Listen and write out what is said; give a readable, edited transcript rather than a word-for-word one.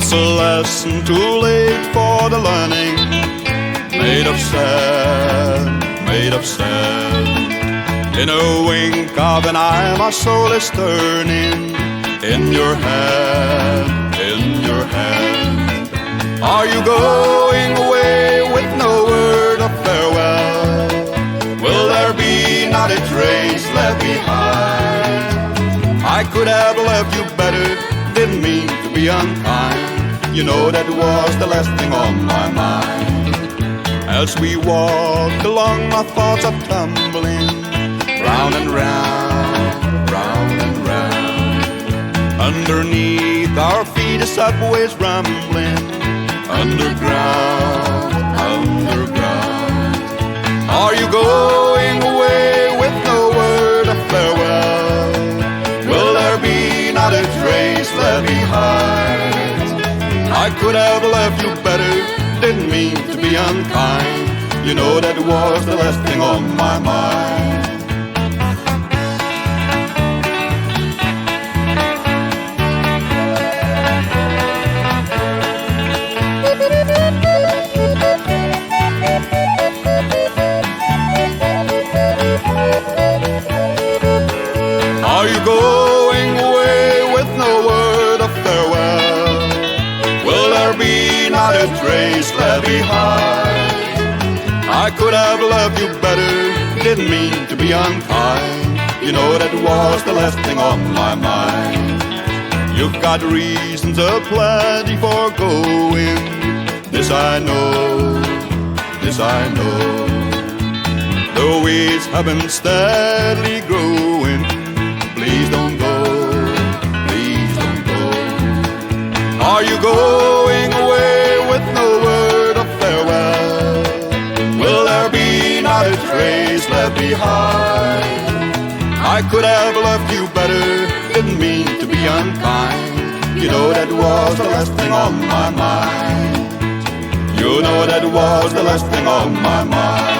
Just a lesson too late for the learning. Made of sand, made of sand. In a wink of an eye my soul is turning. In your hand, in your hand. Are you going away with no word of farewell? Will there be not a trace left behind? I could have loved you better, didn't mean to be unkind. You know that was the last thing on my mind. As we walked along, my thoughts are tumbling round and round, round and round. Underneath our feet the subway's rumbling. Underground, underground. Are you going away with no word of farewell? Will there be not a trace left behind? I could have loved you better, didn't mean to be unkind. You know that was the last thing on my mind. Are you going away with no word of farewell? Will there be not a trace left behind? I could have loved you better, didn't mean to be unkind. You know that was the last thing on my mind. You've got reasons aplenty for going. This I know, this I know. The weeds have been steadily growing. Please don't go, please don't go. Are you going away with no word of farewell? Will there be not a trace left behind? I could have loved you better, didn't mean to be unkind. You know that was the last thing on my mind. You know that was the last thing on my mind.